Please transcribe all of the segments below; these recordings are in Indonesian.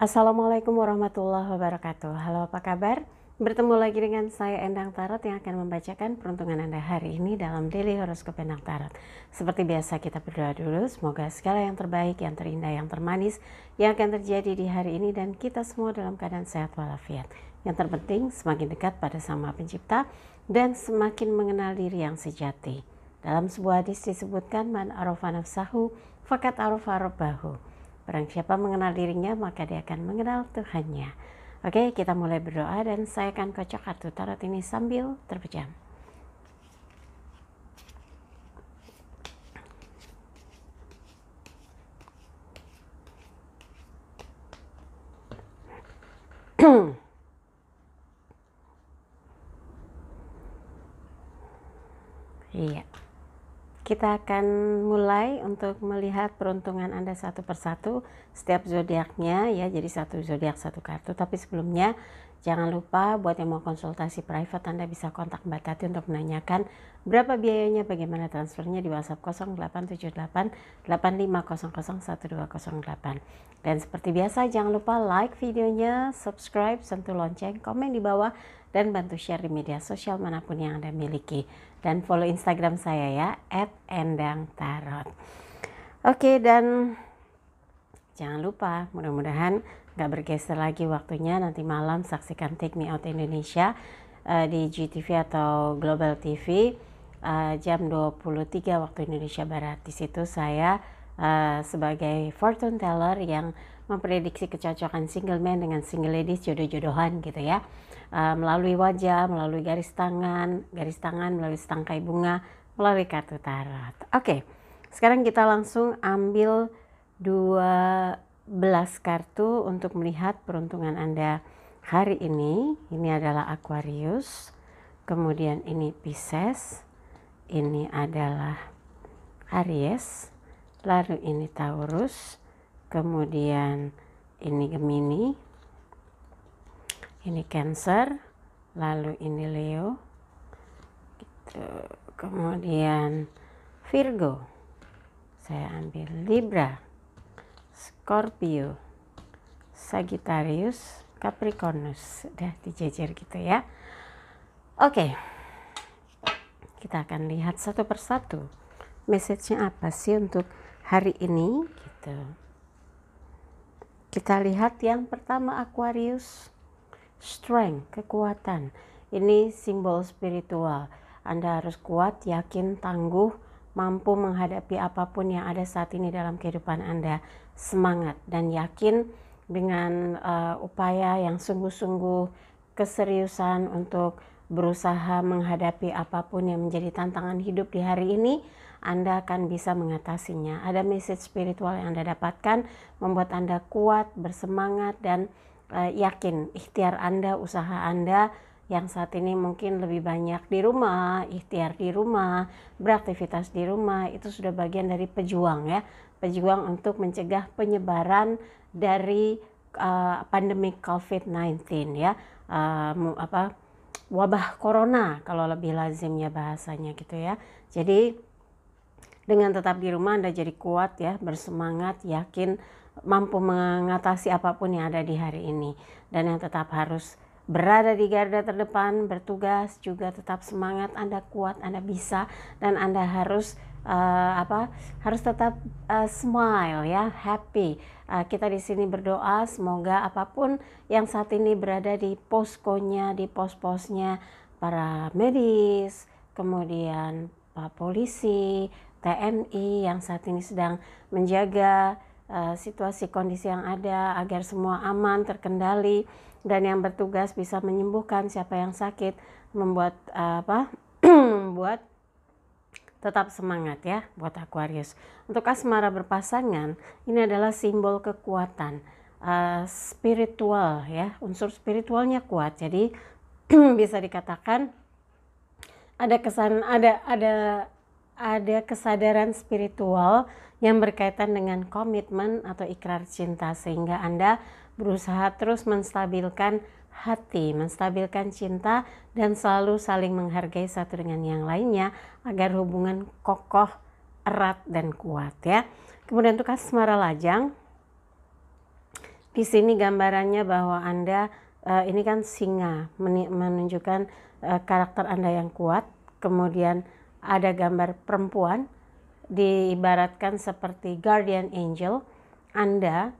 Assalamualaikum warahmatullahi wabarakatuh. Halo, apa kabar? Bertemu lagi dengan saya Endang Tarot yang akan membacakan peruntungan Anda hari ini dalam Daily Horoscope Endang Tarot. Seperti biasa kita berdoa dulu, semoga segala yang terbaik, yang terindah, yang termanis yang akan terjadi di hari ini dan kita semua dalam keadaan sehat walafiat. Yang terpenting semakin dekat pada Sang Maha Pencipta dan semakin mengenal diri yang sejati. Dalam sebuah hadis disebutkan man arafa nafsahu faqad arafa rabbahu. Barang siapa mengenal dirinya, maka dia akan mengenal Tuhannya. Oke, kita mulai berdoa dan saya akan kocok kartu tarot ini sambil terpejam. Iya. Kita akan mulai untuk melihat peruntungan Anda satu persatu setiap zodiaknya ya, jadi satu zodiak satu kartu. Tapi sebelumnya jangan lupa buat yang mau konsultasi private Anda bisa kontak Mbak Tati untuk menanyakan berapa biayanya, bagaimana transfernya di WhatsApp 0878 8500 1208. Dan seperti biasa jangan lupa like videonya, subscribe, sentuh lonceng, komen di bawah dan bantu share di media sosial manapun yang Anda miliki. Dan follow Instagram saya ya, @endangtarot. Oke, dan jangan lupa mudah-mudahan gak bergeser lagi waktunya. Nanti malam saksikan Take Me Out Indonesia di GTV atau Global TV jam 23 waktu Indonesia Barat. Di situ saya sebagai fortune teller yang memprediksi kecocokan single man dengan single ladies, jodoh-jodohan gitu ya, melalui wajah, melalui garis tangan, melalui setangkai bunga, melalui kartu tarot. Oke, sekarang kita langsung ambil 12 kartu untuk melihat peruntungan Anda hari ini. Ini adalah Aquarius, kemudian ini Pisces, ini adalah Aries, lalu ini Taurus, kemudian ini Gemini, ini Cancer, lalu ini Leo, gitu. Kemudian Virgo, saya ambil Libra, Scorpio, Sagittarius, Capricornus, udah dijejer gitu ya. Oke, kita akan lihat satu persatu message-nya apa sih untuk hari ini gitu. Kita lihat yang pertama Aquarius, strength, kekuatan. Ini simbol spiritual. Anda harus kuat, yakin, tangguh, mampu menghadapi apapun yang ada saat ini dalam kehidupan Anda. Semangat dan yakin dengan upaya yang sungguh-sungguh, keseriusan untuk berusaha menghadapi apapun yang menjadi tantangan hidup di hari ini, Anda akan bisa mengatasinya. Ada message spiritual yang Anda dapatkan membuat Anda kuat, bersemangat dan yakin. Ikhtiar Anda, usaha Anda yang saat ini mungkin lebih banyak di rumah, ikhtiar di rumah, beraktivitas di rumah, itu sudah bagian dari pejuang ya. Pejuang untuk mencegah penyebaran dari pandemi COVID-19 ya. Wabah corona kalau lebih lazimnya bahasanya gitu ya. Jadi dengan tetap di rumah Anda jadi kuat ya, bersemangat, yakin, mampu mengatasi apapun yang ada di hari ini. Dan yang tetap harus berada di garda terdepan, bertugas juga tetap semangat, Anda kuat, Anda bisa, dan Anda harus harus tetap smile ya, happy. Kita di sini berdoa semoga apapun yang saat ini berada di poskonya, di pos-posnya para medis, kemudian Pak polisi, TNI yang saat ini sedang menjaga situasi kondisi yang ada agar semua aman, terkendali, dan yang bertugas bisa menyembuhkan siapa yang sakit, membuat membuat tetap semangat ya buat Aquarius. Untuk asmara berpasangan, ini adalah simbol kekuatan spiritual ya, unsur spiritualnya kuat. Jadi bisa dikatakan ada kesadaran spiritual yang berkaitan dengan komitmen atau ikrar cinta, sehingga Anda berusaha terus menstabilkan hati, menstabilkan cinta, dan selalu saling menghargai satu dengan yang lainnya agar hubungan kokoh, erat, dan kuat ya. Kemudian untuk asmara lajang, Di sini gambarannya bahwa Anda ini kan singa, menunjukkan karakter Anda yang kuat. Kemudian ada gambar perempuan, diibaratkan seperti guardian angel. Anda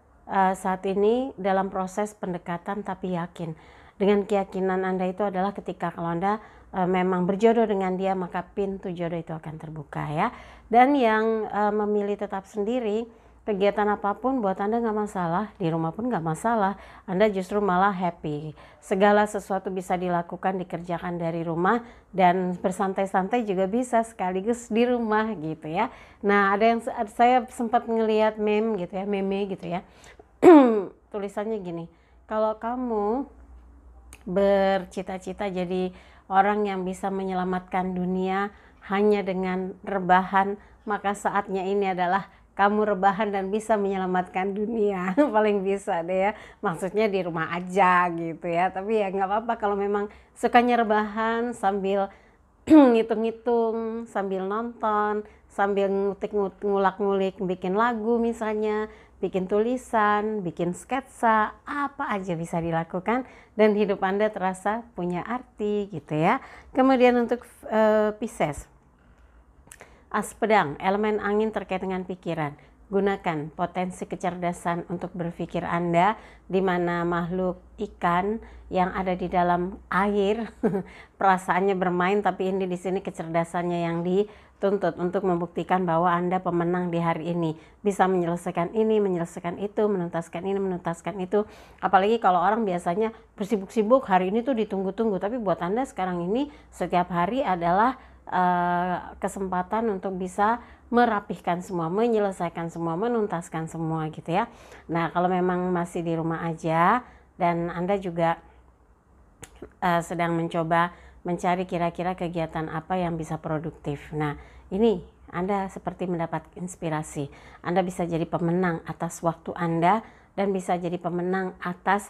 saat ini dalam proses pendekatan tapi yakin. Dengan keyakinan Anda itu adalah ketika kalau Anda memang berjodoh dengan dia, maka pintu jodoh itu akan terbuka ya. Dan yang memilih tetap sendiri, kegiatan apapun buat Anda nggak masalah, di rumah pun nggak masalah, Anda justru malah happy. Segala sesuatu bisa dilakukan, dikerjakan dari rumah, dan bersantai-santai juga bisa sekaligus di rumah gitu ya. Nah, ada yang saya sempat ngelihat meme gitu ya, tulisannya gini, kalau kamu bercita-cita jadi orang yang bisa menyelamatkan dunia hanya dengan rebahan, maka saatnya ini adalah kamu rebahan dan bisa menyelamatkan dunia. Paling bisa deh ya, maksudnya di rumah aja gitu ya. Tapi ya nggak apa-apa kalau memang sukanya rebahan sambil ngitung-ngitung, sambil nonton, sambil ngulak-ngulik bikin lagu misalnya, bikin tulisan, bikin sketsa, apa aja bisa dilakukan dan hidup Anda terasa punya arti gitu ya. Kemudian untuk Pisces, as pedang, elemen angin terkait dengan pikiran. Gunakan potensi kecerdasan untuk berpikir Anda, di mana makhluk ikan yang ada di dalam air perasaannya bermain, tapi ini di sini kecerdasannya yang dituntut untuk membuktikan bahwa Anda pemenang di hari ini, bisa menyelesaikan ini, menyelesaikan itu, menuntaskan ini, menuntaskan itu. Apalagi kalau orang biasanya bersibuk-sibuk, hari ini tuh ditunggu-tunggu, tapi buat Anda sekarang ini setiap hari adalah kesempatan untuk bisa merapihkan semua, menyelesaikan semua, menuntaskan semua gitu ya. Nah, kalau memang masih di rumah aja dan Anda juga sedang mencoba mencari kira-kira kegiatan apa yang bisa produktif. Nah, ini Anda seperti mendapat inspirasi. Anda bisa jadi pemenang atas waktu Anda dan bisa jadi pemenang atas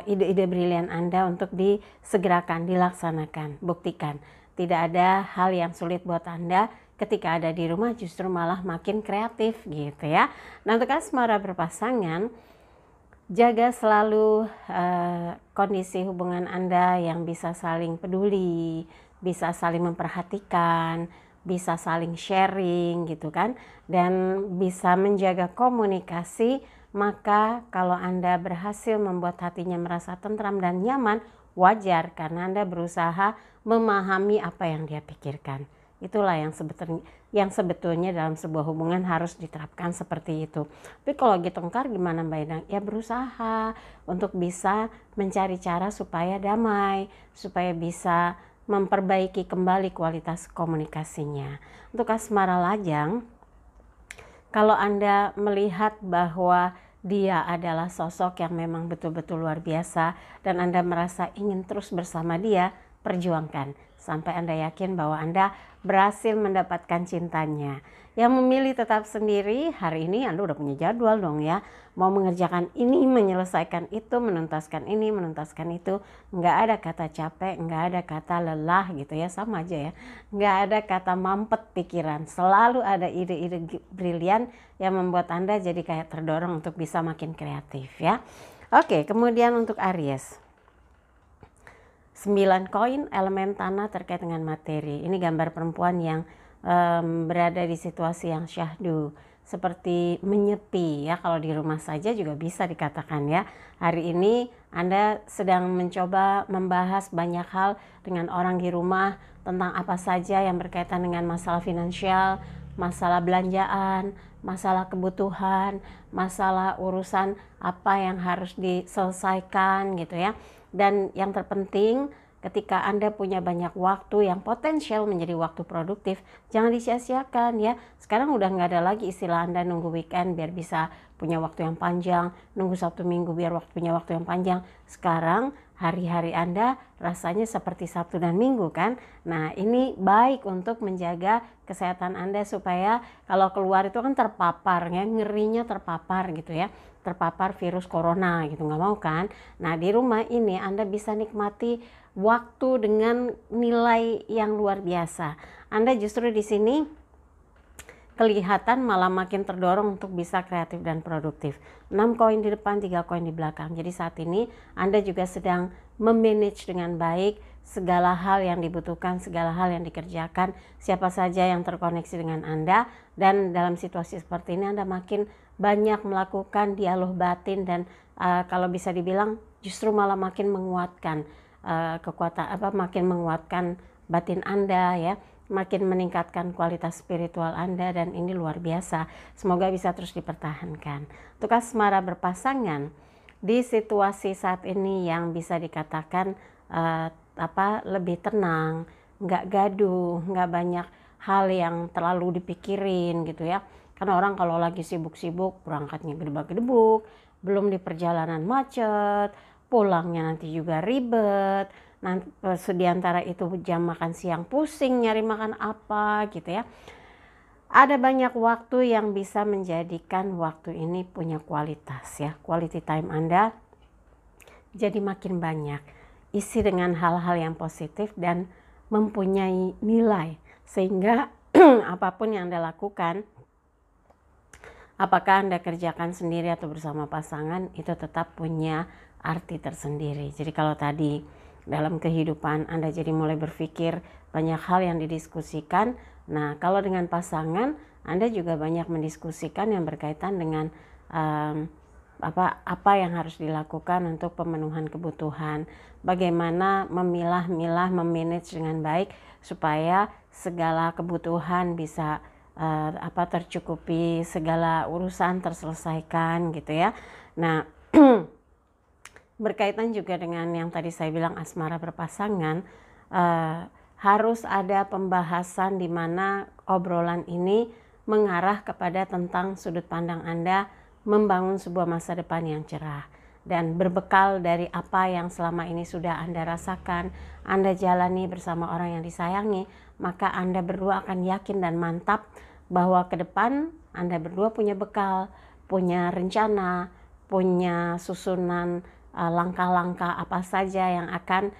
ide-ide brilian Anda untuk disegerakan, dilaksanakan, buktikan. Tidak ada hal yang sulit buat Anda ketika ada di rumah, justru malah makin kreatif gitu ya. Nah, untuk asmara berpasangan, jaga selalu kondisi hubungan Anda yang bisa saling peduli, bisa saling memperhatikan, bisa saling sharing gitu kan, dan bisa menjaga komunikasi. Maka kalau Anda berhasil membuat hatinya merasa tentram dan nyaman, wajar karena Anda berusaha memahami apa yang dia pikirkan. Itulah yang sebetulnya dalam sebuah hubungan harus diterapkan seperti itu. Tapi kalau lagi tengkar gimana Mbak Inang? Ya berusaha untuk bisa mencari cara supaya damai, supaya bisa memperbaiki kembali kualitas komunikasinya. Untuk asmara lajang, kalau Anda melihat bahwa dia adalah sosok yang memang betul-betul luar biasa dan Anda merasa ingin terus bersama dia, perjuangkan sampai Anda yakin bahwa Anda berhasil mendapatkan cintanya. Yang memilih tetap sendiri, hari ini Anda udah punya jadwal dong ya. Mau mengerjakan ini, menyelesaikan itu, menuntaskan ini, menuntaskan itu. Nggak ada kata capek, nggak ada kata lelah gitu ya, sama aja ya. Nggak ada kata mampet pikiran. Selalu ada ide-ide brilian yang membuat Anda jadi kayak terdorong untuk bisa makin kreatif ya. Oke, kemudian untuk Aries. 9 koin, elemen tanah terkait dengan materi. Ini gambar perempuan yang berada di situasi yang syahdu, seperti menyepi ya. Kalau di rumah saja juga bisa dikatakan ya. Hari ini Anda sedang mencoba membahas banyak hal dengan orang di rumah tentang apa saja yang berkaitan dengan masalah finansial, masalah belanjaan, masalah kebutuhan, masalah urusan apa yang harus diselesaikan gitu ya. Dan yang terpenting, ketika Anda punya banyak waktu yang potensial menjadi waktu produktif, jangan disia-siakan ya. Sekarang udah nggak ada lagi istilah Anda nunggu weekend biar bisa punya waktu yang panjang, nunggu Sabtu Minggu biar punya waktu yang panjang. Sekarang hari-hari Anda rasanya seperti Sabtu dan Minggu kan. Nah, ini baik untuk menjaga kesehatan Anda supaya kalau keluar itu kan terpapar ya, ngerinya terpapar gitu ya, terpapar virus corona gitu, nggak mau kan. Nah, di rumah ini Anda bisa nikmati waktu dengan nilai yang luar biasa. Anda justru di sini kelihatan malah makin terdorong untuk bisa kreatif dan produktif. 6 koin di depan, 3 koin di belakang. Jadi saat ini Anda juga sedang memanage dengan baik segala hal yang dibutuhkan, segala hal yang dikerjakan, siapa saja yang terkoneksi dengan Anda, dan dalam situasi seperti ini Anda makin banyak melakukan dialog batin dan kalau bisa dibilang justru malah makin menguatkan makin menguatkan batin Anda ya, makin meningkatkan kualitas spiritual Anda, dan ini luar biasa. Semoga bisa terus dipertahankan. Untuk asmara berpasangan di situasi saat ini yang bisa dikatakan lebih tenang, nggak gaduh, nggak banyak hal yang terlalu dipikirin gitu ya. Karena orang kalau lagi sibuk-sibuk berangkatnya gedebak-gedebuk, belum di perjalanan macet, pulangnya nanti juga ribet, nanti di antara itu jam makan siang pusing nyari makan apa gitu ya. Ada banyak waktu yang bisa menjadikan waktu ini punya kualitas ya. Quality time Anda jadi makin banyak. Isi dengan hal-hal yang positif dan mempunyai nilai. Sehingga apapun yang Anda lakukan, apakah Anda kerjakan sendiri atau bersama pasangan, itu tetap punya arti tersendiri. Jadi kalau tadi dalam kehidupan Anda jadi mulai berpikir banyak hal yang didiskusikan, nah kalau dengan pasangan Anda juga banyak mendiskusikan yang berkaitan dengan apa yang harus dilakukan untuk pemenuhan kebutuhan, bagaimana memilah-milah, memanage dengan baik supaya segala kebutuhan bisa tercukupi, segala urusan terselesaikan gitu ya. Nah berkaitan juga dengan yang tadi saya bilang asmara berpasangan, harus ada pembahasan di mana obrolan ini mengarah kepada tentang sudut pandang Anda membangun sebuah masa depan yang cerah, dan berbekal dari apa yang selama ini sudah Anda rasakan, Anda jalani bersama orang yang disayangi, maka Anda berdua akan yakin dan mantap bahwa ke depan Anda berdua punya bekal, punya rencana, punya susunan langkah-langkah apa saja yang akan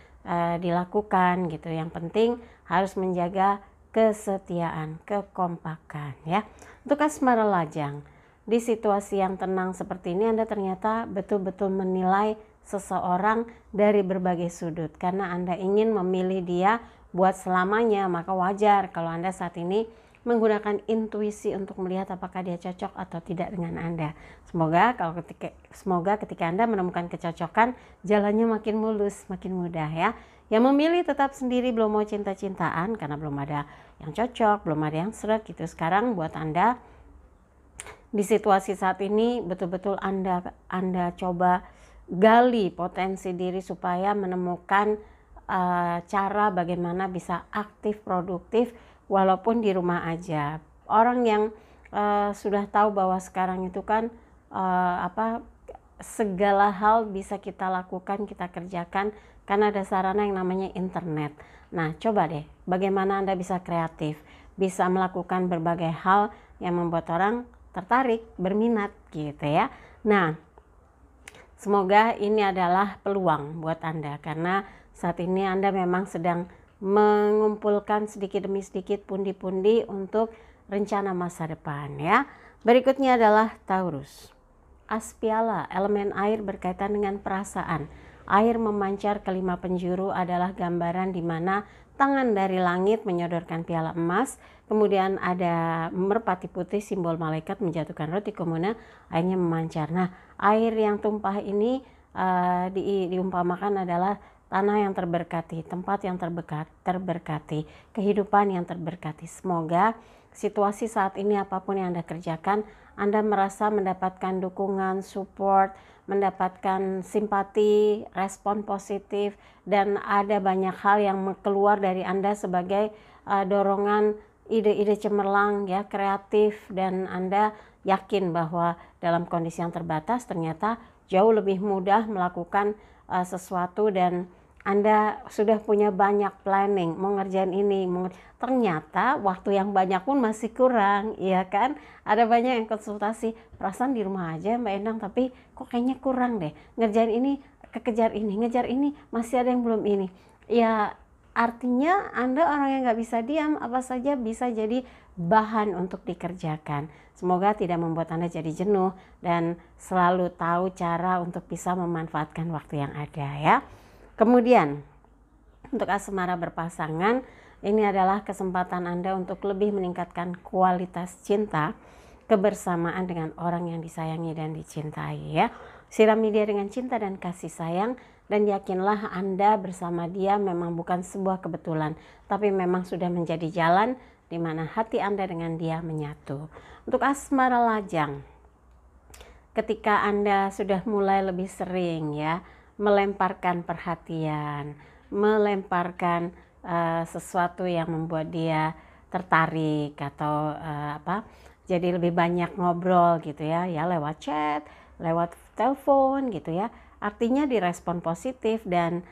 dilakukan gitu. Yang penting harus menjaga kesetiaan, kekompakan ya. Untuk asmara lajang, di situasi yang tenang seperti ini Anda ternyata betul-betul menilai seseorang dari berbagai sudut. Karena Anda ingin memilih dia buat selamanya, maka wajar kalau Anda saat ini menggunakan intuisi untuk melihat apakah dia cocok atau tidak dengan Anda. Semoga ketika Anda menemukan kecocokan, jalannya makin mulus, makin mudah ya. Yang memilih tetap sendiri, belum mau cinta-cintaan karena belum ada yang cocok, belum ada yang seret gitu. Sekarang buat Anda di situasi saat ini betul-betul Anda coba gali potensi diri supaya menemukan cara bagaimana bisa aktif, produktif walaupun di rumah aja. Orang yang sudah tahu bahwa sekarang itu kan segala hal bisa kita lakukan, kita kerjakan karena ada sarana yang namanya internet. Nah, coba deh bagaimana Anda bisa kreatif, bisa melakukan berbagai hal yang membuat orang tertarik, berminat gitu ya. Nah, semoga ini adalah peluang buat Anda, karena saat ini Anda memang sedang mengumpulkan sedikit demi sedikit pundi-pundi untuk rencana masa depan ya. Berikutnya adalah Taurus. As piala, elemen air berkaitan dengan perasaan. Air memancar ke 5 penjuru adalah gambaran di mana tangan dari langit menyodorkan piala emas, kemudian ada merpati putih simbol malaikat menjatuhkan roti komuna, airnya memancar. Nah, air yang tumpah ini diumpamakan adalah tanah yang terberkati, tempat yang terberkati, kehidupan yang terberkati. Semoga situasi saat ini apapun yang Anda kerjakan, Anda merasa mendapatkan dukungan, support, mendapatkan simpati, respon positif, dan ada banyak hal yang keluar dari Anda sebagai dorongan ide-ide cemerlang ya, kreatif, dan Anda yakin bahwa dalam kondisi yang terbatas ternyata jauh lebih mudah melakukan sesuatu, dan Anda sudah punya banyak planning, mau ngerjain ini, ternyata waktu yang banyak pun masih kurang, ya kan? Ada banyak yang konsultasi, perasaan di rumah aja Mbak Endang, tapi kok kayaknya kurang deh, ngerjain ini, kekejar ini, ngejar ini, masih ada yang belum ini. Ya, artinya Anda orang yang nggak bisa diam, apa saja bisa jadi bahan untuk dikerjakan. Semoga tidak membuat Anda jadi jenuh dan selalu tahu cara untuk bisa memanfaatkan waktu yang ada ya. Kemudian untuk asmara berpasangan, ini adalah kesempatan Anda untuk lebih meningkatkan kualitas cinta kebersamaan dengan orang yang disayangi dan dicintai ya. Sirami dia dengan cinta dan kasih sayang, dan yakinlah Anda bersama dia memang bukan sebuah kebetulan, tapi memang sudah menjadi jalan di mana hati Anda dengan dia menyatu. Untuk asmara lajang, ketika Anda sudah mulai lebih sering ya melemparkan perhatian, melemparkan sesuatu yang membuat dia tertarik atau jadi lebih banyak ngobrol gitu ya lewat chat, lewat telepon gitu ya. Artinya direspon positif dan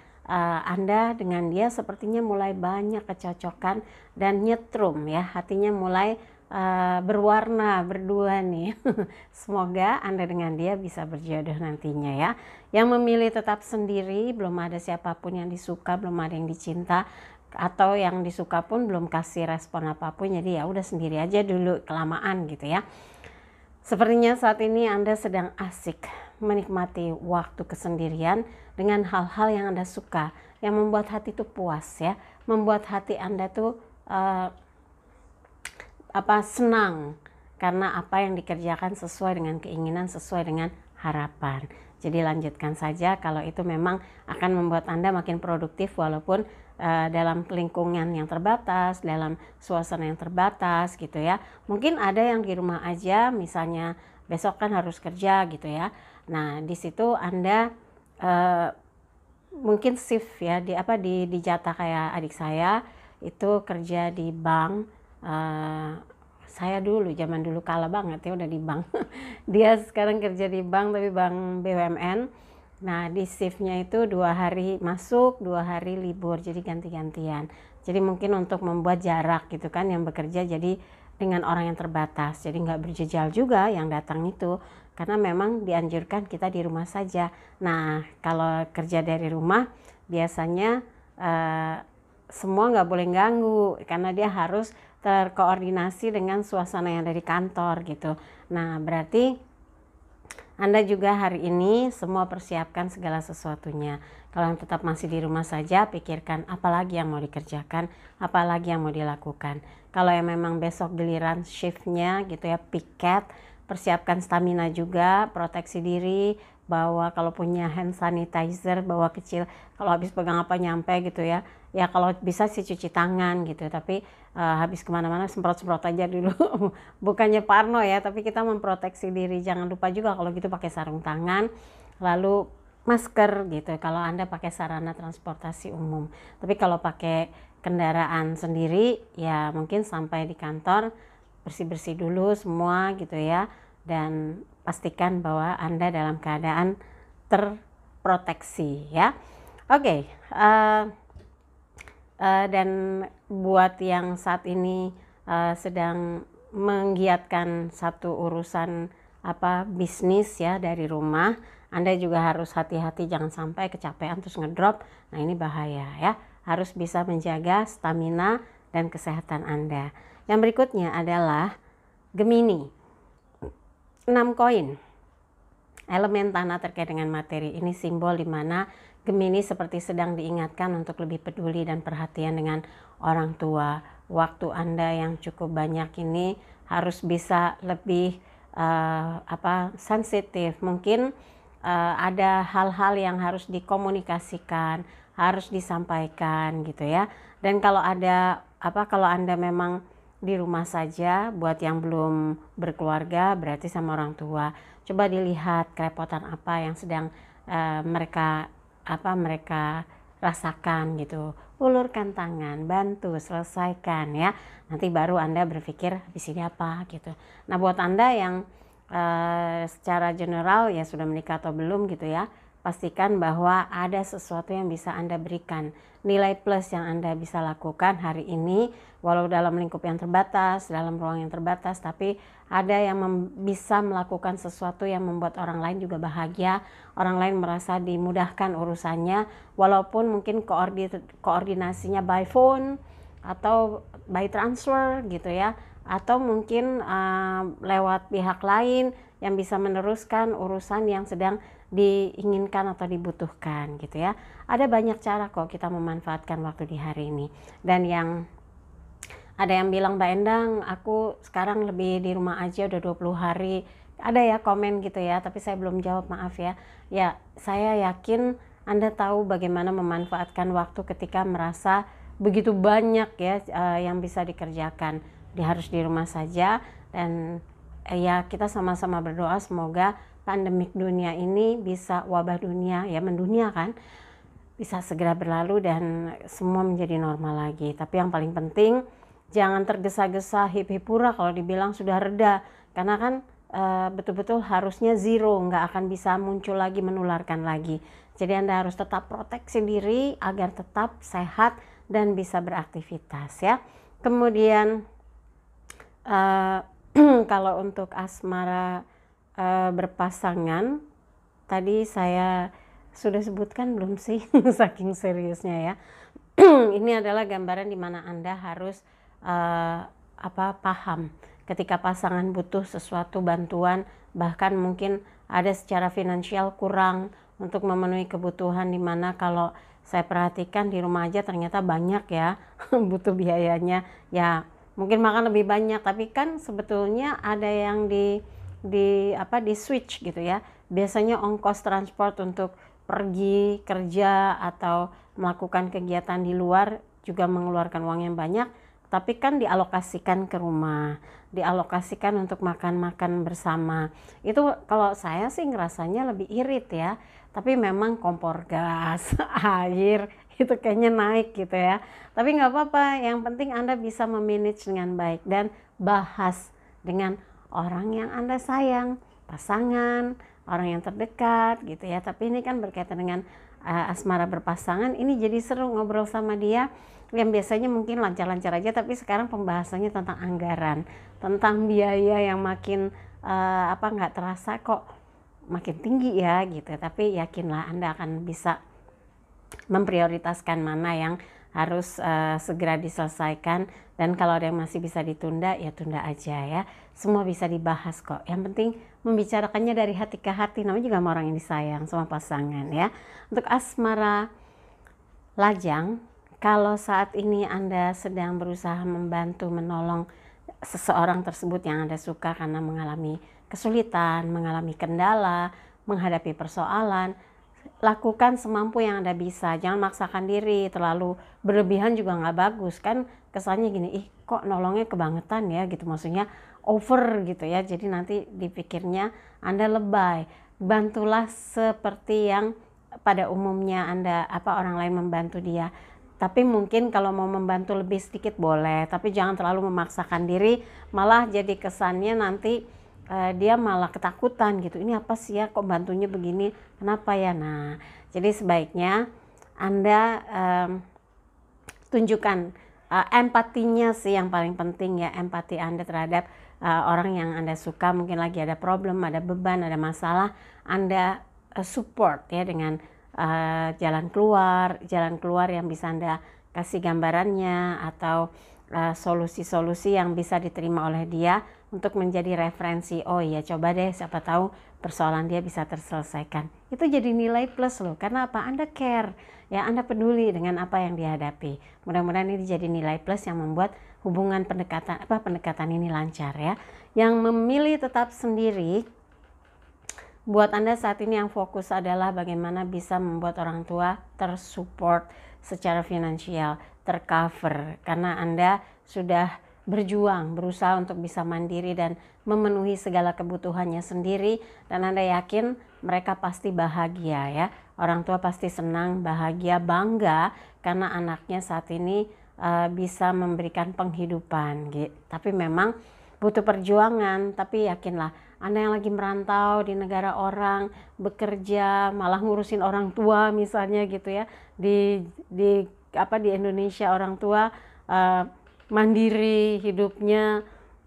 Anda dengan dia sepertinya mulai banyak kecocokan dan nyetrum ya, hatinya mulai berwarna berdua nih. Semoga Anda dengan dia bisa berjodoh nantinya ya. Yang memilih tetap sendiri, belum ada siapapun yang disuka, belum ada yang dicinta, atau yang disuka pun belum kasih respon apapun, jadi ya udah sendiri aja dulu kelamaan gitu ya. Sepertinya saat ini Anda sedang asik menikmati waktu kesendirian dengan hal-hal yang Anda suka, yang membuat hati itu puas ya, membuat hati Anda tuh senang karena apa yang dikerjakan sesuai dengan keinginan, sesuai dengan harapan. Jadi lanjutkan saja kalau itu memang akan membuat Anda makin produktif walaupun dalam lingkungan yang terbatas, dalam suasana yang terbatas gitu ya. Mungkin ada yang di rumah aja, misalnya besok kan harus kerja gitu ya. Nah di situ Anda mungkin shift ya di jatah kayak adik saya itu kerja di bank. Saya dulu zaman dulu kalah banget ya udah di bank. Dia sekarang kerja di bank tapi bank BUMN. Nah di shiftnya itu 2 hari masuk, 2 hari libur, jadi ganti-gantian. Jadi mungkin untuk membuat jarak gitu kan yang bekerja jadi dengan orang yang terbatas, jadi nggak berjejal juga yang datang itu, karena memang dianjurkan kita di rumah saja. Nah kalau kerja dari rumah biasanya semua nggak boleh ganggu karena dia harus terkoordinasi dengan suasana yang dari kantor gitu. Nah berarti Anda juga hari ini semua persiapkan segala sesuatunya. Kalau yang tetap masih di rumah saja, pikirkan apa lagi yang mau dikerjakan, apa lagi yang mau dilakukan. Kalau yang memang besok giliran shiftnya gitu ya, piket, persiapkan stamina juga, proteksi diri, bawa kalau punya hand sanitizer, bawa kecil, kalau habis pegang apa nyampe gitu ya. Ya kalau bisa sih cuci tangan gitu, tapi habis kemana-mana semprot-semprot aja dulu. Bukannya parno ya, tapi kita memproteksi diri. Jangan lupa juga kalau gitu pakai sarung tangan, lalu masker gitu kalau Anda pakai sarana transportasi umum. Tapi kalau pakai kendaraan sendiri ya mungkin sampai di kantor bersih-bersih dulu semua gitu ya, dan pastikan bahwa Anda dalam keadaan terproteksi ya. Oke, dan buat yang saat ini sedang menggiatkan satu urusan bisnis ya dari rumah, Anda juga harus hati-hati jangan sampai kecapean terus ngedrop. Nah ini bahaya ya, harus bisa menjaga stamina dan kesehatan Anda. Yang berikutnya adalah Gemini, 6 koin. Elemen tanah terkait dengan materi, ini simbol di mana Gemini seperti sedang diingatkan untuk lebih peduli dan perhatian dengan orang tua. Waktu Anda yang cukup banyak ini harus bisa lebih sensitif. Mungkin ada hal-hal yang harus dikomunikasikan, harus disampaikan gitu ya. Dan kalau kalau Anda memang di rumah saja, buat yang belum berkeluarga berarti sama orang tua, coba dilihat kerepotan apa yang sedang mereka rasakan gitu. Ulurkan tangan, bantu, selesaikan ya. Nanti baru Anda berpikir di sini apa gitu. Nah buat Anda yang secara general ya sudah menikah atau belum gitu ya, pastikan bahwa ada sesuatu yang bisa Anda berikan, nilai plus yang Anda bisa lakukan hari ini, walau dalam lingkup yang terbatas, dalam ruang yang terbatas, tapi ada yang bisa melakukan sesuatu yang membuat orang lain juga bahagia, orang lain merasa dimudahkan urusannya, walaupun mungkin koordinasinya by phone atau by transfer gitu ya, atau mungkin lewat pihak lain yang bisa meneruskan urusan yang sedang diinginkan atau dibutuhkan gitu ya. Ada banyak cara kok kita memanfaatkan waktu di hari ini. Dan ada yang bilang, Mbak Endang, aku sekarang lebih di rumah aja udah 20 hari. Ada ya komen gitu ya, tapi saya belum jawab, maaf ya. Ya, saya yakin Anda tahu bagaimana memanfaatkan waktu ketika merasa begitu banyak ya yang bisa dikerjakan. Harus di rumah saja, dan ya kita sama-sama berdoa semoga pandemik dunia ini bisa, wabah dunia ya, mendunia kan, bisa segera berlalu dan semua menjadi normal lagi. Tapi yang paling penting jangan tergesa-gesa hip-hip hura kalau dibilang sudah reda, karena kan betul-betul harusnya zero, nggak akan bisa muncul lagi, menularkan lagi. Jadi Anda harus tetap proteksi diri agar tetap sehat dan bisa beraktivitas ya. Kemudian kalau untuk asmara berpasangan, tadi saya sudah sebutkan belum sih? Saking seriusnya ya. Ini adalah gambaran di mana Anda harus paham ketika pasangan butuh sesuatu bantuan, bahkan mungkin ada secara finansial kurang untuk memenuhi kebutuhan, di mana kalau saya perhatikan di rumah aja ternyata banyak ya butuh biayanya ya. Mungkin makan lebih banyak, tapi kan sebetulnya ada yang di switch gitu ya. Biasanya ongkos transport untuk pergi kerja atau melakukan kegiatan di luar juga mengeluarkan uang yang banyak, tapi kan dialokasikan ke rumah, dialokasikan untuk makan-makan bersama. Itu kalau saya sih ngerasanya lebih irit ya, tapi memang kompor gas, air itu kayaknya naik gitu ya. Tapi nggak apa-apa, yang penting Anda bisa memanage dengan baik dan bahas dengan orang yang Anda sayang, pasangan, orang yang terdekat gitu ya. Tapi ini kan berkaitan dengan asmara berpasangan, ini jadi seru ngobrol sama dia yang biasanya mungkin lancar-lancar aja, tapi sekarang pembahasannya tentang anggaran, tentang biaya yang makin nggak terasa kok makin tinggi ya gitu. Tapi yakinlah Anda akan bisa memprioritaskan mana yang harus segera diselesaikan, dan kalau ada yang masih bisa ditunda ya tunda aja ya. Semua bisa dibahas kok, yang penting membicarakannya dari hati ke hati, namanya juga sama orang yang disayang, sama pasangan ya. Untuk asmara lajang, kalau saat ini Anda sedang berusaha membantu menolong seseorang tersebut yang Anda suka karena mengalami kesulitan, mengalami kendala, menghadapi persoalan, lakukan semampu yang Anda bisa. Jangan maksakan diri, terlalu berlebihan juga nggak bagus kan. Kesannya gini, ih kok nolongnya kebangetan ya gitu, maksudnya over gitu ya. Jadi nanti dipikirnya Anda lebay. Bantulah seperti yang pada umumnya orang lain membantu dia. Tapi mungkin kalau mau membantu lebih sedikit boleh, tapi jangan terlalu memaksakan diri, malah jadi kesannya nanti dia malah ketakutan gitu. Ini apa sih ya, kok bantunya begini, kenapa ya? Nah, jadi sebaiknya Anda tunjukkan empatinya sih yang paling penting ya, empati Anda terhadap orang yang Anda suka. Mungkin lagi ada problem, ada beban, ada masalah, Anda support ya dengan jalan keluar yang bisa Anda kasih gambarannya, atau solusi-solusi yang bisa diterima oleh dia untuk menjadi referensi. Oh iya, coba deh, siapa tahu persoalan dia bisa terselesaikan. Itu jadi nilai plus loh, karena apa? Anda care ya, Anda peduli dengan apa yang dihadapi. Mudah-mudahan ini jadi nilai plus yang membuat hubungan pendekatan ini lancar ya. Yang memilih tetap sendiri, buat Anda saat ini yang fokus adalah bagaimana bisa membuat orang tua tersupport secara finansial, tercover, karena Anda sudah berjuang, berusaha untuk bisa mandiri dan memenuhi segala kebutuhannya sendiri, dan Anda yakin mereka pasti bahagia ya. Orang tua pasti senang, bahagia, bangga karena anaknya saat ini bisa memberikan penghidupan gitu. Tapi memang butuh perjuangan, tapi yakinlah Anda yang lagi merantau di negara orang, bekerja, malah ngurusin orang tua misalnya gitu ya. Di Indonesia orang tua mandiri hidupnya.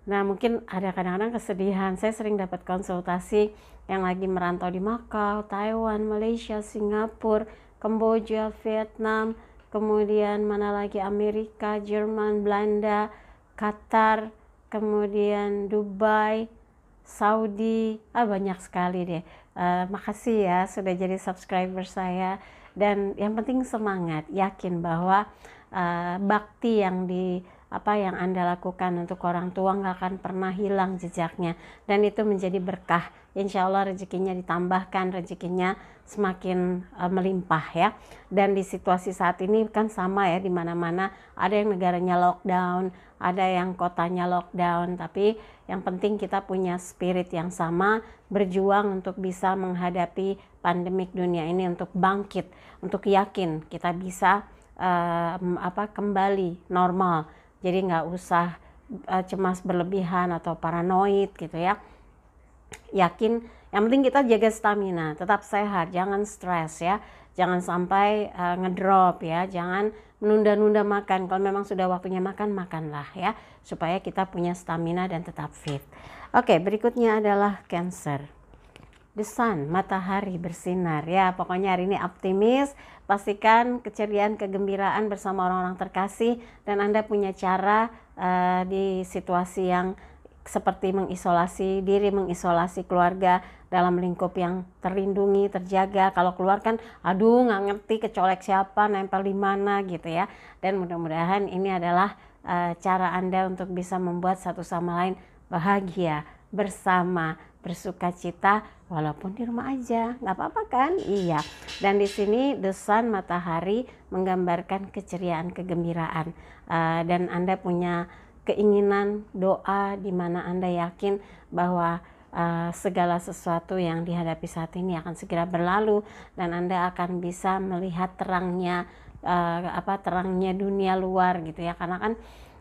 Nah, mungkin ada kadang-kadang kesedihan. Saya sering dapat konsultasi yang lagi merantau di Macau, Taiwan, Malaysia, Singapura, Kamboja, Vietnam, kemudian mana lagi Amerika, Jerman, Belanda, Qatar, kemudian Dubai, Saudi, banyak sekali deh. Makasih ya sudah jadi subscriber saya, dan yang penting semangat, yakin bahwa bakti yang Anda lakukan untuk orang tua nggak akan pernah hilang jejaknya, dan itu menjadi berkah. Insya Allah rezekinya ditambahkan, rezekinya semakin melimpah ya. Dan di situasi saat ini kan sama ya, di mana-mana ada yang negaranya lockdown, ada yang kotanya lockdown, tapi yang penting kita punya spirit yang sama, berjuang untuk bisa menghadapi pandemik dunia ini, untuk bangkit, untuk yakin kita bisa kembali normal. Jadi nggak usah cemas berlebihan atau paranoid gitu ya. Yakin, yang penting kita jaga stamina, tetap sehat, jangan stres ya, jangan sampai ngedrop ya, jangan menunda-nunda makan. Kalau memang sudah waktunya makan, makanlah ya, supaya kita punya stamina dan tetap fit. Oke, berikutnya adalah Cancer. The sun, matahari bersinar ya. Pokoknya hari ini optimis, pastikan keceriaan, kegembiraan bersama orang-orang terkasih, dan Anda punya cara di situasi yang seperti mengisolasi diri, mengisolasi keluarga dalam lingkup yang terlindungi, terjaga. Kalau keluar kan aduh nggak ngerti kecolek siapa, nempel di mana gitu ya. Dan mudah-mudahan ini adalah cara Anda untuk bisa membuat satu sama lain bahagia, bersama, bersuka cita, walaupun di rumah aja, nggak apa-apa kan? Iya. Dan di sini the sun, matahari, menggambarkan keceriaan, kegembiraan, dan Anda punya keinginan, doa di mana Anda yakin bahwa segala sesuatu yang dihadapi saat ini akan segera berlalu, dan Anda akan bisa melihat terangnya terangnya dunia luar gitu ya. Karena kan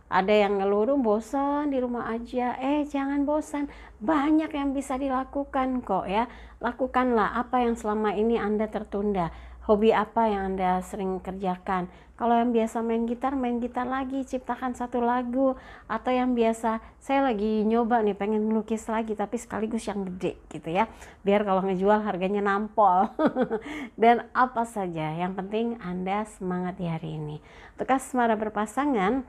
ada yang ngeluh bosan di rumah aja. Jangan bosan, banyak yang bisa dilakukan kok ya. Lakukanlah apa yang selama ini Anda tertunda. Hobi apa yang Anda sering kerjakan. Kalau yang biasa main gitar lagi, ciptakan satu lagu. Atau yang biasa, saya lagi nyoba nih pengen melukis lagi, tapi sekaligus yang gede gitu ya, biar kalau ngejual harganya nampol. Dan apa saja, yang penting Anda semangat di hari ini. Untuk asmara berpasangan,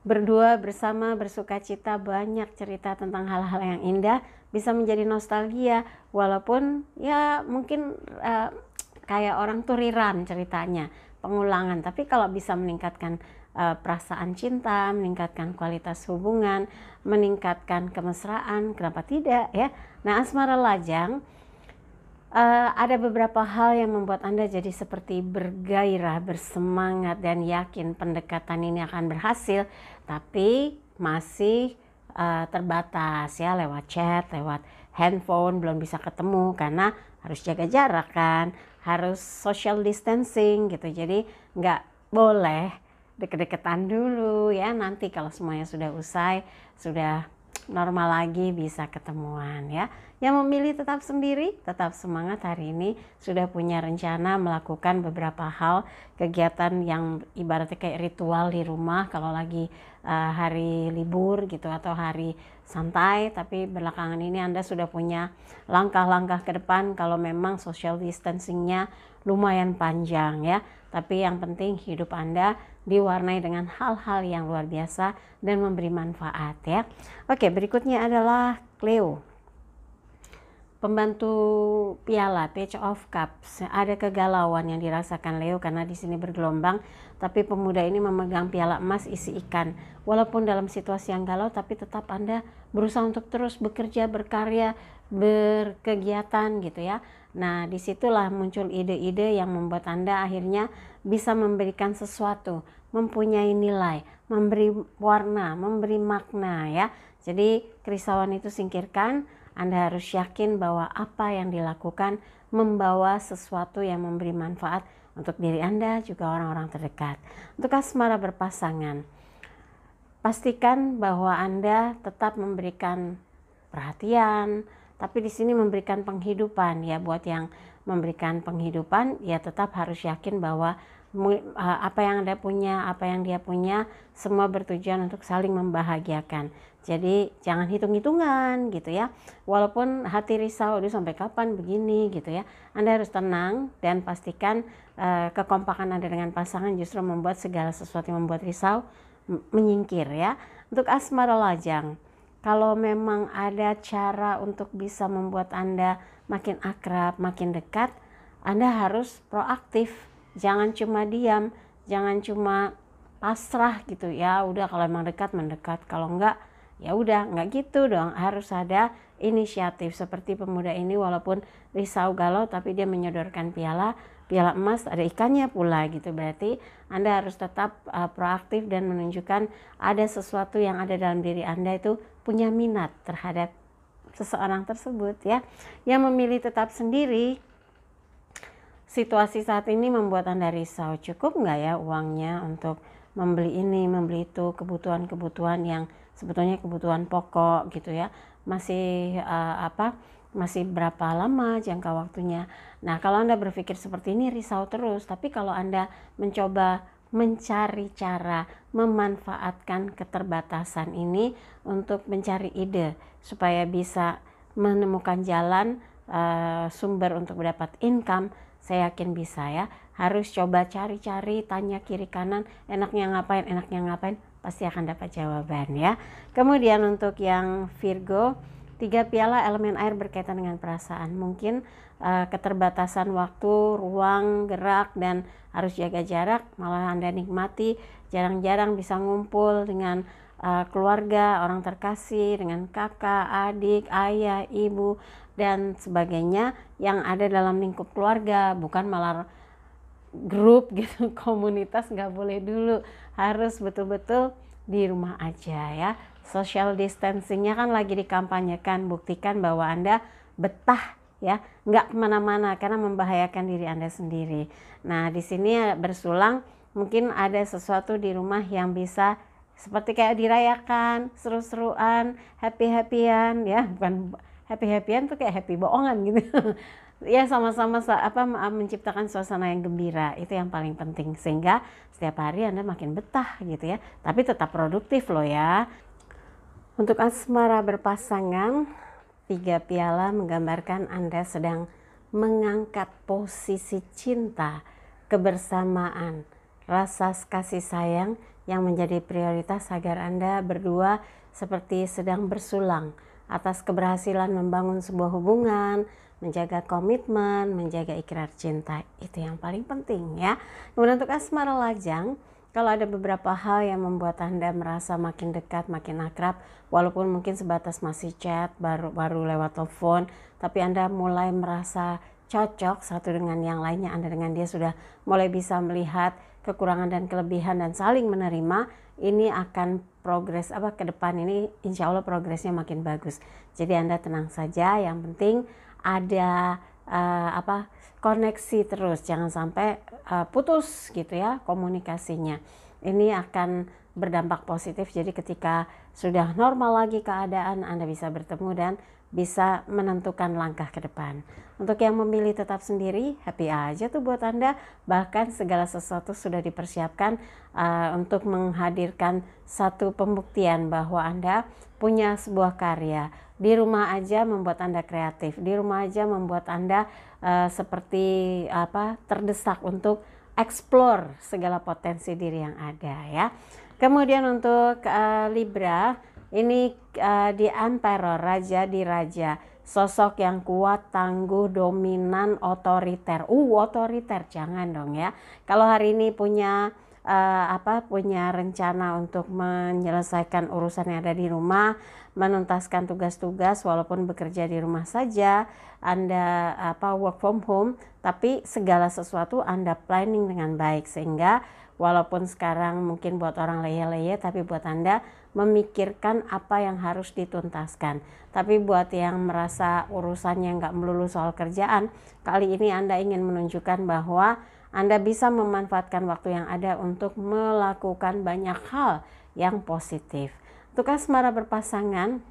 berdua, bersama, bersuka cita, banyak cerita tentang hal-hal yang indah, bisa menjadi nostalgia, walaupun ya mungkin kayak orang tuh rerun ceritanya, pengulangan, tapi kalau bisa meningkatkan perasaan cinta, meningkatkan kualitas hubungan, meningkatkan kemesraan, kenapa tidak ya. Nah, asmara lajang, ada beberapa hal yang membuat Anda jadi seperti bergairah, bersemangat, dan yakin pendekatan ini akan berhasil, tapi masih terbatas ya, lewat chat, lewat handphone, belum bisa ketemu karena harus jaga jarak kan, harus social distancing gitu. Jadi nggak boleh deket-deketan dulu ya, nanti kalau semuanya sudah usai, sudah normal lagi, bisa ketemuan ya. Yang memilih tetap sendiri, tetap semangat hari ini, sudah punya rencana melakukan beberapa hal, kegiatan yang ibaratnya kayak ritual di rumah kalau lagi hari libur gitu, atau hari santai. Tapi belakangan ini Anda sudah punya langkah-langkah ke depan kalau memang social distancingnya lumayan panjang ya. Tapi yang penting hidup Anda diwarnai dengan hal-hal yang luar biasa dan memberi manfaat ya. Oke, berikutnya adalah Leo. Pembantu piala, Page of Cups. Ada kegalauan yang dirasakan Leo karena di sini bergelombang, tapi pemuda ini memegang piala emas isi ikan. Walaupun dalam situasi yang galau, tapi tetap Anda berusaha untuk terus bekerja, berkarya, berkegiatan gitu ya. Nah, disitulah muncul ide-ide yang membuat Anda akhirnya bisa memberikan sesuatu, mempunyai nilai, memberi warna, memberi makna ya. Jadi kerisauan itu singkirkan. Anda harus yakin bahwa apa yang dilakukan membawa sesuatu yang memberi manfaat untuk diri Anda, juga orang-orang terdekat. Untuk asmara berpasangan, pastikan bahwa Anda tetap memberikan perhatian, tapi di sini memberikan penghidupan ya. Buat yang memberikan penghidupan ya tetap harus yakin bahwa apa yang Anda punya, apa yang dia punya, semua bertujuan untuk saling membahagiakan. Jadi jangan hitung-hitungan gitu ya. Walaupun hati risau, aduh sampai kapan begini gitu ya. Anda harus tenang dan pastikan kekompakan Anda dengan pasangan justru membuat segala sesuatu yang membuat risau menyingkir ya. Untuk asmara lajang, kalau memang ada cara untuk bisa membuat Anda makin akrab, makin dekat, Anda harus proaktif. Jangan cuma diam, jangan cuma pasrah gitu ya. Udah kalau emang dekat mendekat, kalau enggak ya udah, enggak gitu dong. Harus ada inisiatif. Seperti pemuda ini walaupun risau galau tapi dia menyodorkan piala emas, ada ikannya pula gitu. Berarti Anda harus tetap proaktif dan menunjukkan ada sesuatu yang ada dalam diri Anda itu punya minat terhadap seseorang tersebut ya. Yang memilih tetap sendiri, situasi saat ini membuat Anda risau, cukup nggak ya uangnya untuk membeli ini, membeli itu, kebutuhan-kebutuhan yang sebetulnya kebutuhan pokok gitu ya. Masih berapa lama jangka waktunya. Nah, kalau Anda berpikir seperti ini risau terus, tapi kalau Anda mencoba mencari cara memanfaatkan keterbatasan ini untuk mencari ide supaya bisa menemukan jalan sumber untuk mendapat income, saya yakin bisa ya. Harus coba cari-cari, tanya kiri kanan, enaknya ngapain, pasti akan dapat jawaban ya. Kemudian untuk yang Virgo, 3 piala elemen air berkaitan dengan perasaan. Mungkin keterbatasan waktu, ruang, gerak, dan harus jaga jarak, malah Anda nikmati jarang-jarang bisa ngumpul dengan keluarga, orang terkasih, dengan kakak, adik, ayah, ibu, dan sebagainya yang ada dalam lingkup keluarga, bukan malah grup gitu, komunitas nggak boleh dulu, harus betul-betul di rumah aja ya. Social distancingnya kan lagi dikampanyekan, buktikan bahwa Anda betah ya, nggak kemana-mana karena membahayakan diri Anda sendiri. Nah di sini bersulang mungkin ada sesuatu di rumah yang bisa seperti kayak dirayakan, seru-seruan, happy-happyan ya, bukan happy-happyan tuh kayak happy bohongan gitu. Ya sama-sama menciptakan suasana yang gembira, itu yang paling penting sehingga setiap hari Anda makin betah gitu ya, tapi tetap produktif loh ya. Untuk asmara berpasangan, 3 piala menggambarkan Anda sedang mengangkat posisi cinta, kebersamaan, rasa kasih sayang yang menjadi prioritas agar Anda berdua seperti sedang bersulang atas keberhasilan membangun sebuah hubungan, menjaga komitmen, menjaga ikrar cinta. Itu yang paling penting ya. Kemudian untuk asmara lajang, kalau ada beberapa hal yang membuat Anda merasa makin dekat, makin akrab, walaupun mungkin sebatas masih chat, baru lewat telepon, tapi Anda mulai merasa cocok satu dengan yang lainnya, Anda dengan dia sudah mulai bisa melihat kekurangan dan kelebihan dan saling menerima, ini akan progres ke depan ini insya Allah progresnya makin bagus. Jadi Anda tenang saja, yang penting ada koneksi terus, jangan sampai putus gitu ya komunikasinya. Ini akan berdampak positif, jadi ketika sudah normal lagi keadaan, Anda bisa bertemu dan bisa menentukan langkah ke depan. Untuk yang memilih tetap sendiri, happy aja tuh buat Anda, bahkan segala sesuatu sudah dipersiapkan untuk menghadirkan satu pembuktian bahwa Anda punya sebuah karya. Di rumah aja membuat Anda kreatif, di rumah aja membuat Anda seperti terdesak untuk explore segala potensi diri yang ada ya. Kemudian untuk Libra, ini di Emperor, raja di raja, sosok yang kuat, tangguh, dominan, otoriter. Otoriter jangan dong ya. Kalau hari ini punya rencana untuk menyelesaikan urusan yang ada di rumah, menuntaskan tugas-tugas walaupun bekerja di rumah saja, Anda work from home, tapi segala sesuatu Anda planning dengan baik sehingga walaupun sekarang mungkin buat orang leye-leye, tapi buat Anda memikirkan apa yang harus dituntaskan. Tapi buat yang merasa urusannya nggak melulu soal kerjaan, kali ini Anda ingin menunjukkan bahwa Anda bisa memanfaatkan waktu yang ada untuk melakukan banyak hal yang positif. Untuk asmara berpasangan,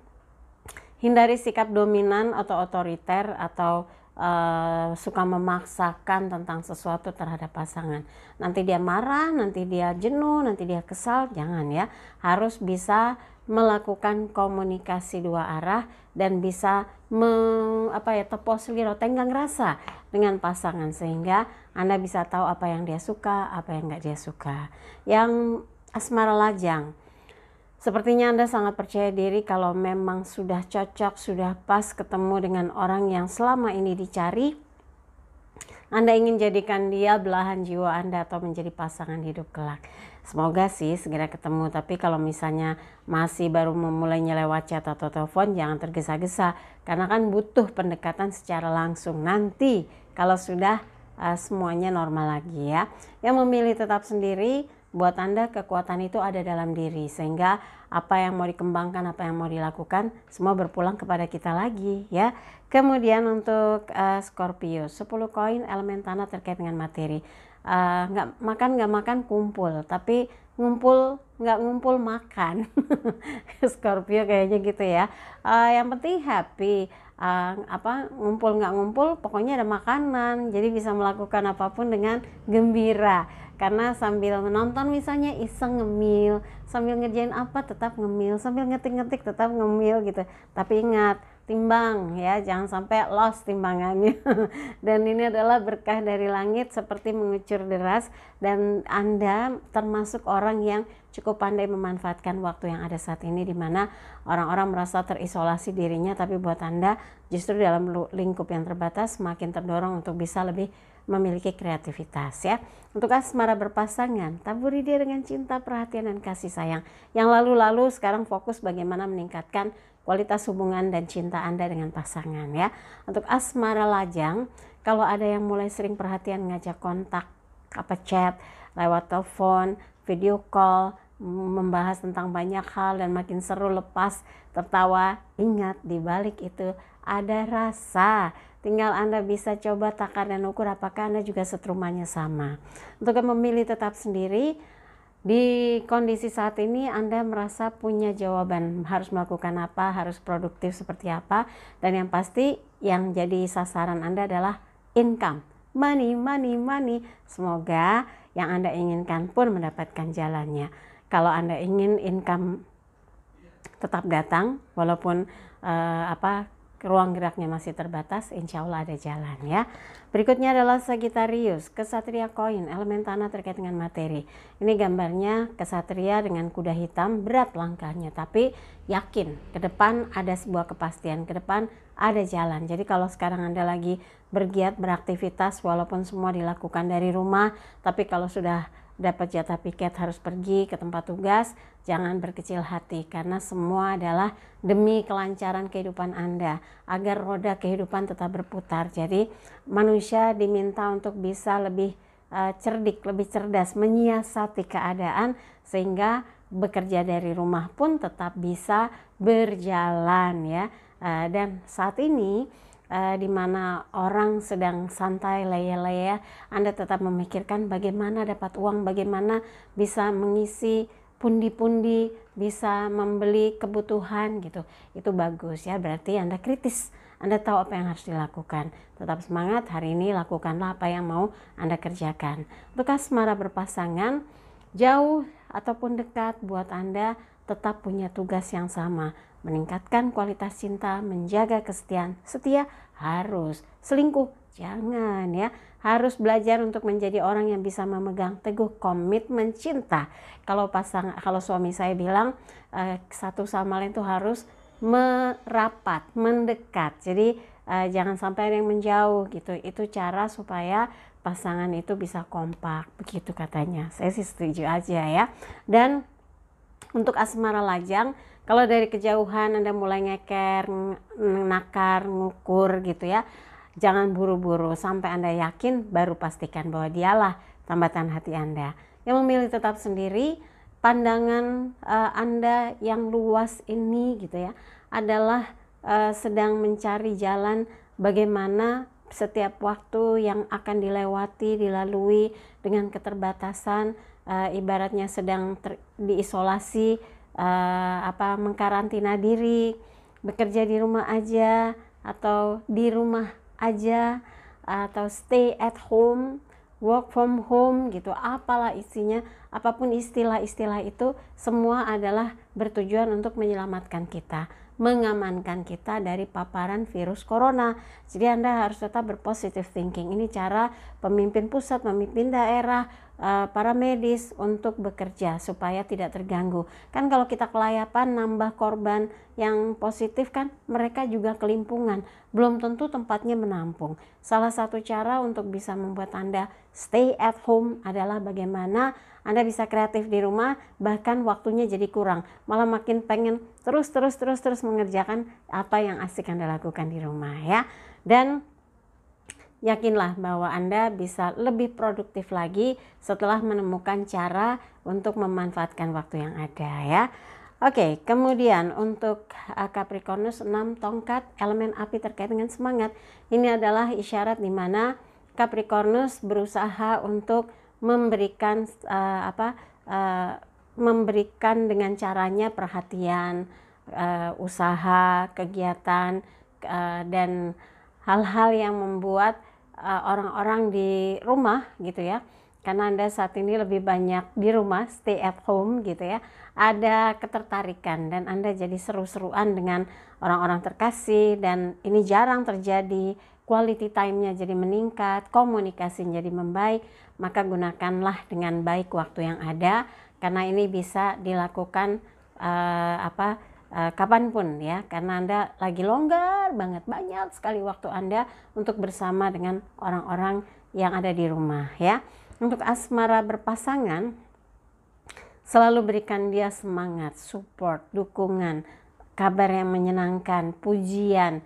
Hindari sikap dominan atau otoriter atau suka memaksakan tentang sesuatu terhadap pasangan. Nanti dia marah, nanti dia jenuh, nanti dia kesal, jangan ya. Harus bisa melakukan komunikasi dua arah dan bisa tepos liro tenggang rasa dengan pasangan sehingga Anda bisa tahu apa yang dia suka, apa yang nggak dia suka. Yang asmara lajang, sepertinya Anda sangat percaya diri kalau memang sudah cocok, sudah pas ketemu dengan orang yang selama ini dicari. Anda ingin jadikan dia belahan jiwa Anda atau menjadi pasangan hidup kelak. Semoga sih segera ketemu, tapi kalau misalnya masih baru memulai lewat chat atau telepon, jangan tergesa-gesa. Karena kan butuh pendekatan secara langsung. Nanti kalau sudah semuanya normal lagi ya. Yang memilih tetap sendiri, buat Anda kekuatan itu ada dalam diri. Sehingga apa yang mau dikembangkan, apa yang mau dilakukan, semua berpulang kepada kita lagi ya. Kemudian untuk Scorpio, 10 koin elemen tanah terkait dengan materi. Nggak makan kumpul, tapi nggak ngumpul makan. Scorpio kayaknya gitu ya. Yang penting happy. Ngumpul nggak ngumpul, pokoknya ada makanan. Jadi bisa melakukan apapun dengan gembira. Karena sambil menonton misalnya iseng ngemil, sambil ngerjain apa tetap ngemil, sambil ngetik-ngetik tetap ngemil gitu. Tapi ingat, timbang ya, jangan sampai lost timbangannya. Dan ini adalah berkah dari langit seperti mengucur deras, dan Anda termasuk orang yang cukup pandai memanfaatkan waktu yang ada saat ini, di mana orang-orang merasa terisolasi dirinya, tapi buat Anda justru dalam lingkup yang terbatas makin terdorong untuk bisa lebih memiliki kreativitas ya. Untuk asmara berpasangan, taburi dia dengan cinta, perhatian, dan kasih sayang. Yang lalu-lalu sekarang fokus bagaimana meningkatkan kualitas hubungan dan cinta Anda dengan pasangan ya. Untuk asmara lajang, kalau ada yang mulai sering perhatian ngajak kontak, chat, lewat telepon, video call, membahas tentang banyak hal dan makin seru lepas tertawa, ingat di balik itu ada rasa. Tinggal Anda bisa coba takar dan ukur apakah Anda juga setrumanya sama. Untuk memilih tetap sendiri, di kondisi saat ini Anda merasa punya jawaban harus melakukan apa, harus produktif seperti apa, dan yang pasti yang jadi sasaran Anda adalah income, money. Semoga yang Anda inginkan pun mendapatkan jalannya. Kalau Anda ingin income tetap datang walaupun ruang geraknya masih terbatas, insya Allah ada jalan ya. Berikutnya adalah Sagittarius, kesatria koin, elemen tanah terkait dengan materi. Ini gambarnya kesatria dengan kuda hitam, berat langkahnya, tapi yakin ke depan ada sebuah kepastian, ke depan ada jalan. Jadi kalau sekarang Anda lagi bergiat beraktivitas walaupun semua dilakukan dari rumah, tapi kalau sudah dapat jatah piket harus pergi ke tempat tugas, jangan berkecil hati karena semua adalah demi kelancaran kehidupan Anda, agar roda kehidupan tetap berputar. Jadi manusia diminta untuk bisa lebih cerdik, lebih cerdas, menyiasati keadaan sehingga bekerja dari rumah pun tetap bisa berjalan ya. Dan saat ini di mana orang sedang santai leye-leye, Anda tetap memikirkan bagaimana dapat uang, bagaimana bisa mengisi pundi-pundi, bisa membeli kebutuhan gitu. Itu bagus ya, berarti Anda kritis, Anda tahu apa yang harus dilakukan. Tetap semangat, hari ini lakukanlah apa yang mau Anda kerjakan. Untuk asmara berpasangan, jauh ataupun dekat, buat Anda tetap punya tugas yang sama, meningkatkan kualitas cinta, menjaga kesetiaan. Setia harus, selingkuh jangan ya. Harus belajar untuk menjadi orang yang bisa memegang teguh komitmen cinta. Kalau suami saya bilang satu sama lain itu harus merapat, mendekat. Jadi jangan sampai ada yang menjauh gitu. Itu cara supaya pasangan itu bisa kompak, begitu katanya. Saya sih setuju aja ya. Dan untuk asmara lajang, kalau dari kejauhan Anda mulai ngeker, nakar, ngukur gitu ya, jangan buru-buru, sampai Anda yakin baru pastikan bahwa dialah tambatan hati Anda. Yang memilih tetap sendiri, pandangan Anda yang luas ini gitu ya, adalah sedang mencari jalan bagaimana setiap waktu yang akan dilalui dengan keterbatasan, ibaratnya sedang diisolasi, mengkarantina diri, bekerja di rumah aja, atau di rumah aja, atau stay at home, work from home gitu, apalah isinya, apapun istilah-istilah itu semua adalah bertujuan untuk menyelamatkan kita, mengamankan kita dari paparan virus corona. Jadi Anda harus tetap berpositive thinking. Ini cara pemimpin pusat, pemimpin daerah, para medis untuk bekerja supaya tidak terganggu. Kan kalau kita kelayapan nambah korban yang positif kan mereka juga kelimpungan, belum tentu tempatnya menampung. Salah satu cara untuk bisa membuat Anda stay at home adalah bagaimana Anda bisa kreatif di rumah, bahkan waktunya jadi kurang, malah makin pengen terus mengerjakan apa yang asik Anda lakukan di rumah ya. Dan yakinlah bahwa Anda bisa lebih produktif lagi setelah menemukan cara untuk memanfaatkan waktu yang ada ya. Oke, kemudian untuk Capricornus 6 tongkat, elemen api terkait dengan semangat. Ini adalah isyarat di mana Capricornus berusaha untuk memberikan memberikan dengan caranya perhatian, usaha, kegiatan, dan hal-hal yang membuat orang-orang di rumah gitu ya, karena Anda saat ini lebih banyak di rumah, stay at home gitu ya, ada ketertarikan dan Anda jadi seru-seruan dengan orang-orang terkasih, dan ini jarang terjadi. Quality time-nya jadi meningkat, komunikasi jadi membaik, maka gunakanlah dengan baik waktu yang ada, karena ini bisa dilakukan kapanpun ya, karena Anda lagi longgar banget, banyak sekali waktu Anda untuk bersama dengan orang-orang yang ada di rumah ya. Untuk asmara berpasangan, selalu berikan dia semangat, support, dukungan, kabar yang menyenangkan, pujian,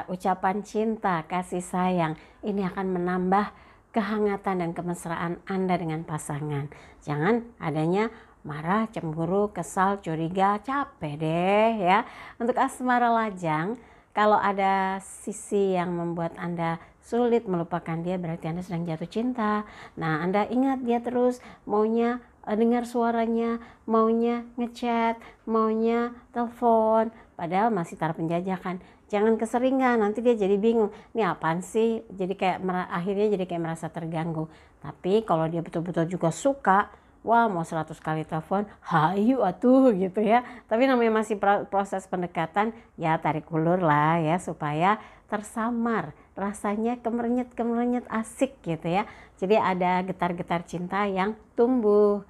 ucapan cinta, kasih sayang. Ini akan menambah kehangatan dan kemesraan Anda dengan pasangan. Jangan adanya marah, cemburu, kesal, curiga, capek deh ya. Untuk asmara lajang, kalau ada sisi yang membuat Anda sulit melupakan dia, berarti Anda sedang jatuh cinta. Nah, Anda ingat dia terus, maunya dengar suaranya, maunya ngechat, maunya telepon, padahal masih taraf penjajakan. Jangan keseringan, nanti dia jadi bingung, ini apaan sih, jadi kayak akhirnya jadi kayak merasa terganggu. Tapi kalau dia betul-betul juga suka, wah mau 100 kali telepon, hayu atuh gitu ya. Tapi namanya masih proses pendekatan, ya tarik ulur lah ya, supaya tersamar, rasanya kemerenyet asik gitu ya. Jadi ada getar-getar cinta yang tumbuh.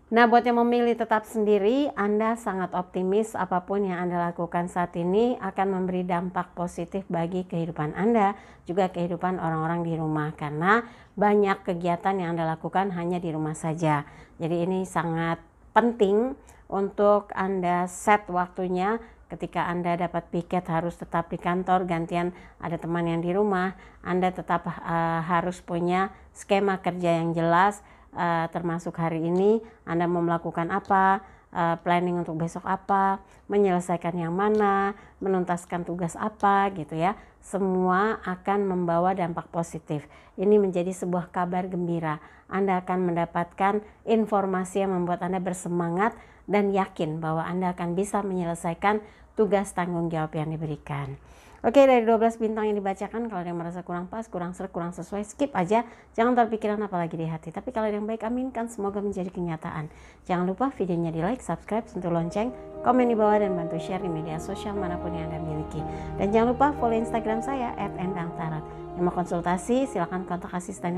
Nah, buat yang memilih tetap sendiri, Anda sangat optimis apapun yang Anda lakukan saat ini akan memberi dampak positif bagi kehidupan Anda, juga kehidupan orang-orang di rumah, karena banyak kegiatan yang Anda lakukan hanya di rumah saja. Jadi ini sangat penting untuk Anda set waktunya. Ketika Anda dapat piket harus tetap di kantor, gantian ada teman yang di rumah, Anda tetap harus punya skema kerja yang jelas, termasuk hari ini Anda mau melakukan apa, planning untuk besok apa, menyelesaikan yang mana, menuntaskan tugas apa gitu ya. Semua akan membawa dampak positif. Ini menjadi sebuah kabar gembira. Anda akan mendapatkan informasi yang membuat Anda bersemangat dan yakin bahwa Anda akan bisa menyelesaikan tugas tanggung jawab yang diberikan. Oke, dari 12 bintang yang dibacakan, kalau ada yang merasa kurang pas, kurang serak, kurang sesuai, skip aja. Jangan terpikiran apalagi di hati. Tapi kalau ada yang baik, aminkan, semoga menjadi kenyataan. Jangan lupa videonya di like, subscribe, sentuh lonceng, komen di bawah, dan bantu share di media sosial manapun yang Anda miliki. Dan jangan lupa follow Instagram saya @endangtarot. Yang mau konsultasi, silakan kontak asisten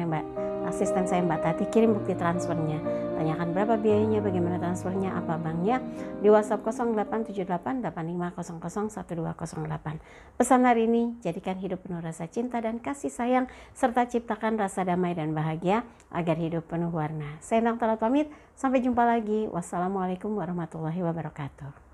saya Mbak Tati, kirim bukti transfernya. Tanyakan berapa biayanya, bagaimana transfernya, apa banknya, di WhatsApp 087885001208. Pesan hari ini, jadikan hidup penuh rasa cinta dan kasih sayang, serta ciptakan rasa damai dan bahagia agar hidup penuh warna. Saya Endang Tarot pamit, sampai jumpa lagi. Wassalamualaikum warahmatullahi wabarakatuh.